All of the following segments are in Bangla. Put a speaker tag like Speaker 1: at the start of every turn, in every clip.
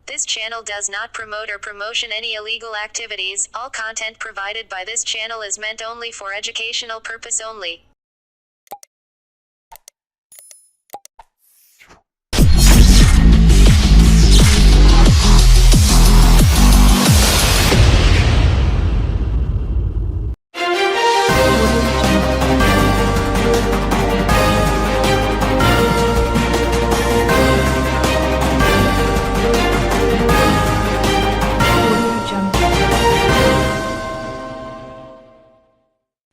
Speaker 1: This channel does not promote or promotion any illegal activities. All content provided by this channel is meant only for educational purpose only.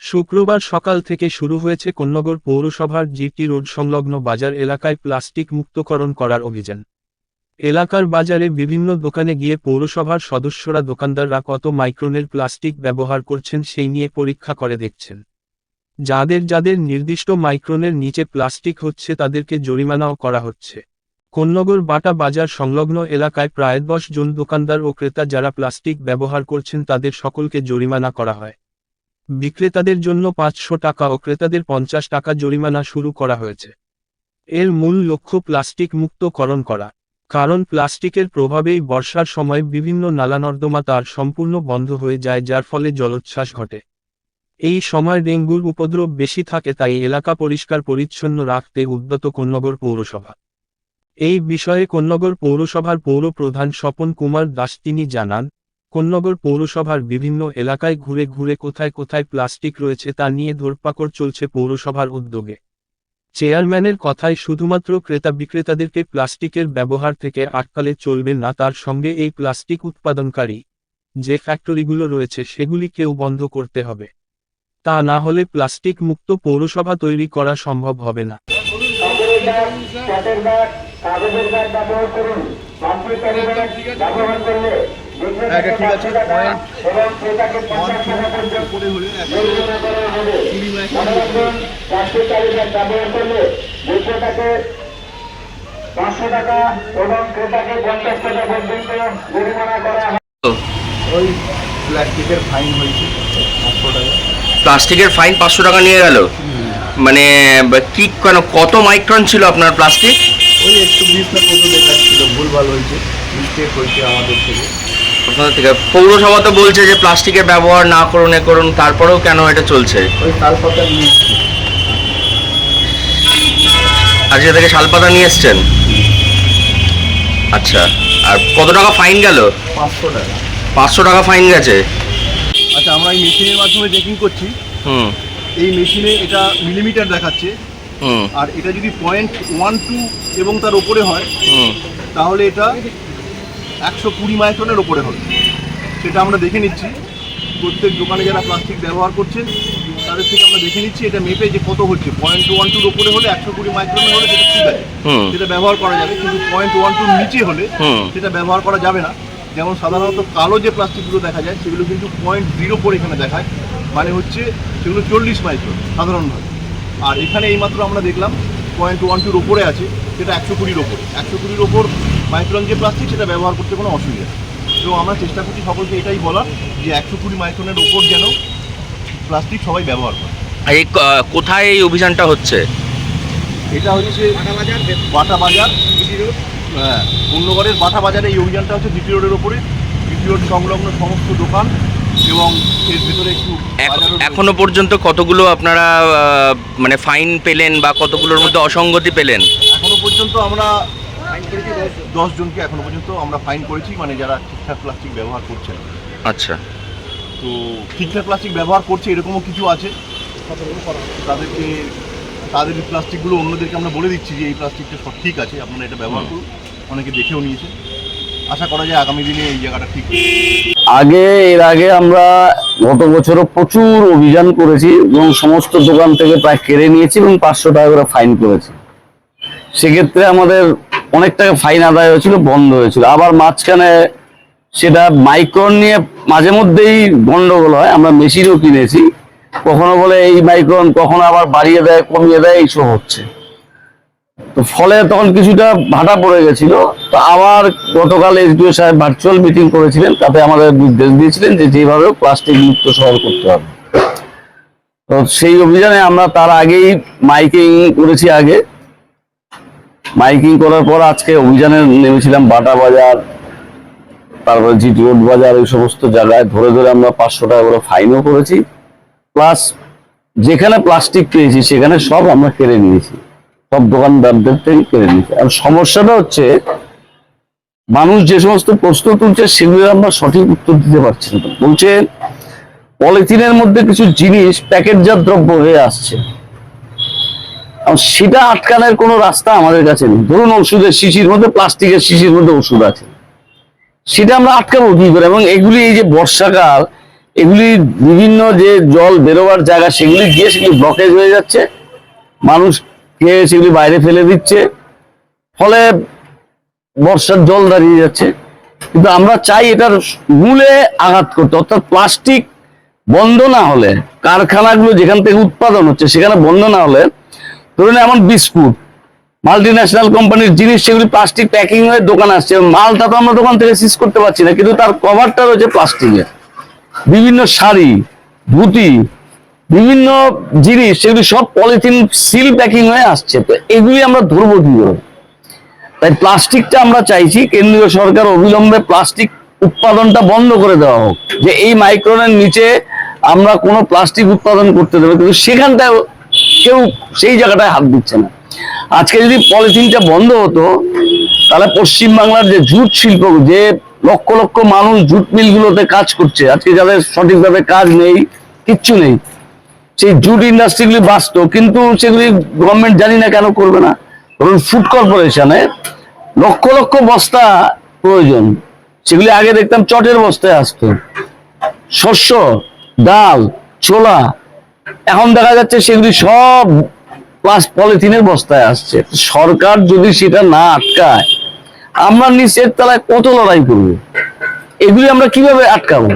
Speaker 2: শুক্রবার সকাল থেকে শুরু হয়েছে কোন্নগর পৌরসভার জিটি রোড সংলগ্ন বাজার এলাকায় প্লাস্টিক মুক্তকরণ করার অভিযান। এলাকার বাজারে বিভিন্ন দোকানে গিয়ে পৌরসভার সদস্যরা দোকানদাররা কত মাইক্রনের প্লাস্টিক ব্যবহার করছেন সেই নিয়ে পরীক্ষা করে দেখছেন। যাদের নির্দিষ্ট মাইক্রনের নিচে প্লাস্টিক হচ্ছে তাদেরকে জরিমানাও করা হচ্ছে। কোন্নগর বাটা বাজার সংলগ্ন এলাকায় প্রায় 10 জন দোকানদার ও ক্রেতা যারা প্লাস্টিক ব্যবহার করছেন তাদের সকলকে জরিমানা করা হয়। বিক্রেতাদের জন্য 500 টাকা ও ক্রেতাদের 50 টাকা জরিমানা শুরু করা হয়েছে। এর মূল লক্ষ্য প্লাস্টিক মুক্তকরণ করা, কারণ প্লাস্টিকের প্রভাবেই বর্ষার সময় বিভিন্ন নালা-নর্দমা তার সম্পূর্ণ বন্ধ হয়ে যায়, যার ফলে জলোচ্ছ্বাস ঘটে। এই সময় ডেঙ্গুর উপদ্রব বেশি থাকে, তাই এলাকা পরিষ্কার পরিচ্ছন্ন রাখতে উদ্যত কোন্নগর পৌরসভা। এই বিষয়ে কোন্নগর পৌরসভার পৌর প্রধান স্বপন কুমার দাস তিনি জানান, কোন্নগর পৌরসভার বিভিন্ন এলাকায় ঘুরে ঘুরে কোথায় কোথায় প্লাস্টিক রয়েছে তা নিয়ে ধরপাকড় চলছে পৌরসভার উদ্যোগে। চেয়ারম্যানের কথায় শুধুমাত্র ক্রেতা বিক্রেতাদেরকে প্লাস্টিকের ব্যবহার থেকে আটকালে চলবে না, তার সঙ্গে এই প্লাস্টিক উৎপাদনকারী যে ফ্যাক্টরিগুলো রয়েছে সেগুলিকেও বন্ধ করতে হবে। তা না হলে প্লাস্টিক মুক্ত পৌরসভা তৈরি করা সম্ভব হবে না।
Speaker 3: ঠিক আছে, ওই প্লাস্টিকের ফাইন হয়েছে 500 টাকা।
Speaker 4: প্লাস্টিকের ফাইন 500 টাকা নিয়ে গেল। মানে কি কেন, কত মাইক্রন ছিল আপনার প্লাস্টিক?
Speaker 3: ওই একটু 20 না কত দেখাচ্ছিল, ভুলভাল হয়েছে, মিস্টেক হয়েছে আমাদের থেকে।
Speaker 4: আপনাদের থেকে পৌরসভা তো বলছে যে প্লাস্টিকের ব্যবহার না করুন, এ করুন, তারপরেও কেন এটা চলছে?
Speaker 3: ওই তালপাতা নিয়ে এসছি।
Speaker 4: আজকে থেকে শালপাতা নিয়ে এসছেন? আচ্ছা, আর কত টাকা ফাইন গেল?
Speaker 3: 500 টাকা।
Speaker 4: 500 টাকা ফাইন গেছে।
Speaker 3: আচ্ছা, আমরা এই মেশিনের মাধ্যমে চেকিং করছি। এই মেশিনে এটা মিলিমিটার দেখাচ্ছে, আর এটা যদি 0.12 এবং তার উপরে হয় তাহলে এটা 120 মাইক্রনের উপরে হবে। সেটা আমরা দেখে নিচ্ছি, প্রত্যেক দোকানে যারা প্লাস্টিক ব্যবহার করছেন তাদের থেকে আমরা দেখে নিচ্ছি এটা মেপে যে কত হচ্ছে। 0.12 উপরে হলে 120 মাইক্রন হলে সেটা ঠিক আছে, সেটা ব্যবহার করা যাবে। কিন্তু 0.12 নিচে হলে সেটা ব্যবহার করা যাবে না। যেমন সাধারণত কালো যে প্লাস্টিকগুলো দেখা যায় সেগুলো কিন্তু 0.04 এখানে দেখায়, মানে হচ্ছে সেগুলো 40 মাইক্রন সাধারণভাবে। আর এখানে এইমাত্র আমরা দেখলাম 0.12 ওপরে আছে, সেটা 120 ওপরে। 120 ওপর মাইক্রন যে প্লাস্টিক সেটা ব্যবহার করতে কোনো অসুবিধা নেই। তো আমরা চেষ্টা করছি সকলকে এটাই বলা যে 120 মাইক্রনের ওপর যেন প্লাস্টিক সবাই ব্যবহার করে।
Speaker 4: এই কোথায় এই অভিযানটা হচ্ছে?
Speaker 3: এটা হচ্ছে বাটা বাজার, হ্যাঁ, কোন্নগরের বাটা বাজারে এই অভিযানটা হচ্ছে জিটি রোডের ওপরে। জিটি রোড সংলগ্ন সমস্ত দোকান এবং এর ভিতরে একটু
Speaker 4: এখনো পর্যন্ত কতগুলো আপনারা মানে ফাইন পেলেন বা কতগুলোর মধ্যে অসঙ্গতি পেলেন?
Speaker 3: এখনো পর্যন্ত আমরা 10 জনকে এখনো পর্যন্ত আমরা ফাইন করেছি, মানে যারা ঠিকঠাক প্লাস্টিক ব্যবহার করছেন।
Speaker 4: আচ্ছা,
Speaker 3: তো ঠিকঠাক প্লাস্টিক ব্যবহার করছে এরকমও কিছু আছে, তাদেরকে তাদের প্লাস্টিকগুলো অন্যদেরকে আমরা বলে দিচ্ছি যে এই প্লাস্টিকটা সব ঠিক আছে, আপনারা এটা ব্যবহার করুন। অনেকে দেখেও নিয়েছে, আশা করা যায় আগামী দিনে এই জায়গাটা ঠিক হবে।
Speaker 5: এর আগে আমরা গত বছরও প্রচুর অভিযান করেছি এবং সমস্ত দোকান থেকে প্রায় কেড়ে নিয়েছি এবং 500 টাকা করে ফাইন করেছি। সেক্ষেত্রে আমাদের অনেক টাকা ফাইন আদায় হয়েছিল, বন্ধ হয়েছিল। আবার মাঝখানে সেটা মাইক্রন নিয়ে মাঝে মধ্যেই গন্ডগোল হয়, আমরা মেশিনও কিনেছি, কখনো বলে এই মাইক্রন, কখনো আবার বাড়িয়ে দেয়, কমিয়ে দেয়, এইসব হচ্ছে। তো ফলে তখন কিছুটা ভাটা পড়ে গেছিল। তো আবার গতকাল এসডিও সাহেব ভার্চুয়াল মিটিং করেছিলেন, তাতে আমাদের নির্দেশ দিয়েছিলেন যে যেভাবে প্লাস্টিক মুক্ত শহর করতে হবে। তো সেই অভিযানে আমরা তার আগেই মাইকিং করেছি। মাইকিং করার পর আজকে অভিযানে নেমেছিলাম বাটা বাজার, তারপরে জিটি রোড বাজার, এই সমস্ত জায়গায় ধরে ধরে আমরা 500 টাকা করে ফাইনও করেছি, প্লাস যেখানে প্লাস্টিক পেয়েছি সেখানে সব আমরা কেড়ে নিয়েছি, সব দোকানদারদের থেকে কেড়ে নিয়েছি। আর সমস্যাটা হচ্ছে মানুষ যে সমস্ত প্রশ্ন তুলছে সেগুলো আমরা সঠিক উত্তর দিতে পারছি না। বলছে পলিথিনের মধ্যে কিছু জিনিস প্যাকেটজাত দ্রব্য হয়ে আসছে, সেটা আটকানোর কোনো রাস্তা আমাদের কাছে নেই। ধরুন ওষুধের শিশির মধ্যে, প্লাস্টিকের শিশির মধ্যে ওষুধ আছে, সেটা আমরা আটকাবো কি করে? এবং এগুলি এই যে বর্ষাকাল, এগুলি বিভিন্ন যে জল বেরোবার জায়গা সেগুলি গিয়ে সেগুলি ব্লকেজ হয়ে যাচ্ছে, মানুষ খেয়ে সেগুলি বাইরে ফেলে দিচ্ছে, ফলে বর্ষার জল দাঁড়িয়ে যাচ্ছে। কিন্তু আমরা চাই এটার মূলে আঘাত করতে, অর্থাৎ প্লাস্টিক বন্ধ না হলে, কারখানাগুলো যেখান থেকে উৎপাদন হচ্ছে সেখানে বন্ধ না হলে, ধরুন এমন বিস্কুট মাল্টিন্যাশনাল কোম্পানির জিনিস সেগুলি প্লাস্টিক প্যাকিং হয়ে দোকানে আসছে, মালটা তো আমরা দোকান থেকে সিজ করতে পারছি না, কিন্তু তার কভারটা রয়েছে প্লাস্টিকের। বিভিন্ন শাড়ি, ধুতি, বিভিন্ন জিনিস সেগুলি সব পলিথিন সিল প্যাকিং হয়ে আসছে, তো এগুলি আমরা ধরবো কি করে? তাই প্লাস্টিকটা আমরা চাইছি কেন্দ্রীয় সরকার অবিলম্বে প্লাস্টিক উৎপাদনটা বন্ধ করে দেওয়া হোক, যে এই মাইক্রনের নিচে আমরা কোনো প্লাস্টিক উৎপাদন করতে দেবো, কিন্তু সেখানটায় কেউ সেই জায়গাটায় হাত দিচ্ছে না। আজকে যদি পলিথিনটা বন্ধ হতো তাহলে পশ্চিমবাংলার যে জুট শিল্প, যে লক্ষ লক্ষ মানুষ জুট মিলগুলোতে কাজ করছে, আজকে যাদের সঠিকভাবে কাজ নেই, কিচ্ছু নেই, সেই জুট ইন্ডাস্ট্রিগুলি বাঁচত, কিন্তু সেগুলি গভর্নমেন্ট জানি না কেন করবে না। ধরুন ফুড কর্পোরেশনে লক্ষ লক্ষ বস্তা প্রয়োজন, সেগুলি আগে দেখতাম চটের বস্তায় আসতো, শস্য, ডাল, ছোলা, এখন দেখা যাচ্ছে সেগুলি সব প্লাস পলিথিনের বস্তায় আসছে। সরকার যদি সেটা না আটকায়, আমরা নিচের তলায় কত লড়াই করব? এগুলি আমরা কিভাবে আটকাবো?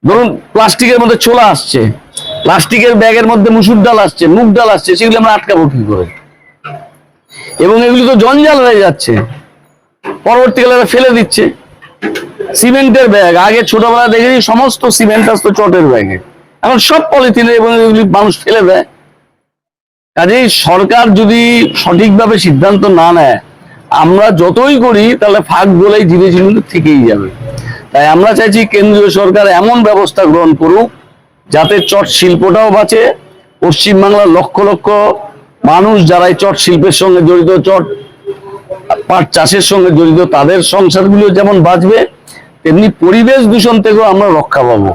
Speaker 5: ধরুন প্লাস্টিকের মধ্যে ছোলা আসছে, প্লাস্টিকের ব্যাগের মধ্যে মুসুর ডাল আসছে, মুগ ডাল আসছে, সেগুলি আমরা আটকাবো কি করে? এবং এগুলি তো জঞ্জাল হয়ে যাচ্ছে, পরবর্তীকালে ফেলে দিচ্ছে। সিমেন্টের ব্যাগ, আগে ছোটবেলা দেখেছি সমস্ত সিমেন্ট আসতো চটের ব্যাগে, এখন সব পলিথিনে, এবং এগুলি মানুষ ফেলে দেয়। কাজেই সরকার যদি সঠিকভাবে সিদ্ধান্ত না নেয়, আমরা যতই করি তাহলে ফাঁক বলেই জিনিসগুলো থেকেই যাবে। তাই আমরা চাইছি কেন্দ্রীয় সরকার এমন ব্যবস্থা গ্রহণ করুক যাতে চট শিল্পটাও বাঁচে, পশ্চিমবাংলার লক্ষ লক্ষ মানুষ যারা এই চট শিল্পের সঙ্গে জড়িত, চট পাট চাষের সঙ্গে জড়িত, তাদের সংসারগুলো যেমন বাঁচবে, তেমনি পরিবেশ দূষণ থেকেও আমরা রক্ষা পাবো।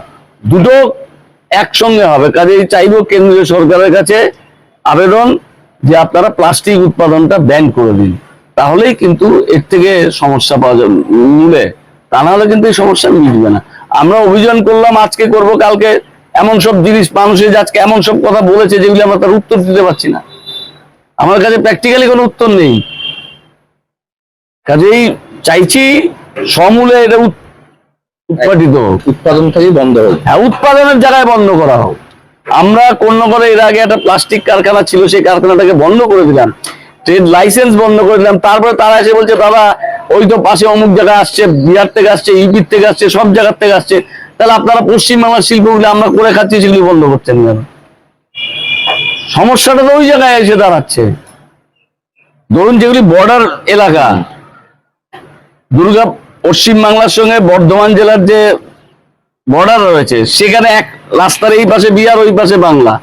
Speaker 5: দুটো একসঙ্গে হবে। কাজেই চাইবো কেন্দ্রীয় সরকারের কাছে আবেদন যে আপনারা প্লাস্টিক উৎপাদনটা ব্যান করে দিন, তাহলেই কিন্তু এর থেকে সমস্যা পাওয়া যাবে মূলে, তা নাহলে কিন্তু এই সমস্যা মিটবে না। আমরা অভিযান করলাম, আজকে করব, কালকে এমন সব জিনিস মানুষের আজকে এমন সব কথা বলেছে যেগুলি আমরা তার উত্তর দিতে পারছি না, আমার কাছে প্র্যাকটিক্যালি কোনো উত্তর নেই। কাজেই চাইছি সমূলে এটা উৎপাদিত হোক,
Speaker 4: উৎপাদন থেকেই বন্ধ হোক।
Speaker 5: হ্যাঁ, উৎপাদনের জায়গায় বন্ধ করা হোক। আমরা কোন্নগরে এর আগে একটা প্লাস্টিক কারখানা ছিল, সেই কারখানাটাকে বন্ধ করে দিলাম, ট্রেড লাইসেন্স বন্ধ করে দিলাম, তারপরে তারা এসে বলছে দাদা ওই তো পাশে অমুক জায়গায় আসছে, বিহার থেকে আসছে, ইউপির থেকে আসছে, সব জায়গার থেকে আসছে, তাহলে আপনারা পশ্চিমবাংলার শিল্পগুলো আমরা করে খাচ্ছি, সেগুলি বন্ধ করছেন কেন? সমস্যাটা তো ওই জায়গায় এসে দাঁড়াচ্ছে। ধরুন যেগুলি বর্ডার এলাকা, পশ্চিমবাংলার সঙ্গে বর্ধমান জেলার যে বর্ডার রয়েছে, সেখানে এক রাস্তার এই পাশে বিহার, ওই পাশে বাংলা,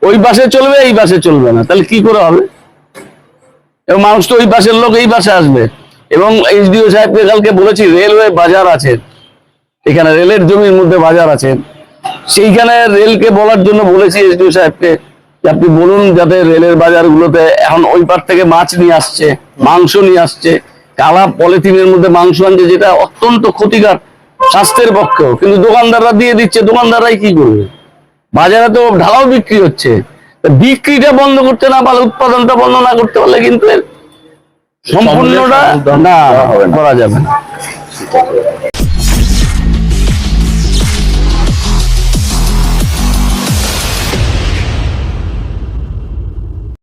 Speaker 5: ওই পাশে চলবে, এই পাশে চলবে না, তাহলে কি করে হবে? এবং মানুষ তো ওই পাশের লোক এই পাশে আসবে। এবং এইচডিও সাহেবকে কালকে বলেছি, রেলওয়ে বাজার আছে এখানে, রেলের জমির মধ্যে বাজার আছে, সেইখানে রেলকে বলার জন্য বলেছি এইচডিও সাহেবকে যে আপনি বলুন যাতে রেলের বাজারগুলোতে, এখন ওই পার থেকে মাছ নিয়ে আসছে, মাংস নিয়ে আসছে, কালা পলিথিনের মধ্যে মাংস আনছে, যেটা অত্যন্ত ক্ষতিকর স্বাস্থ্যের পক্ষেও, কিন্তু দোকানদাররা দিয়ে দিচ্ছে, দোকানদাররাই কি করবে? বাজারে তো ঢালাও বিক্রি হচ্ছে, বিক্রিটা বন্ধ করতে না পারলে, উৎপাদনটা বন্ধ না করতে পারলে কিন্তু সম্পূর্ণটা না করা যাবে না।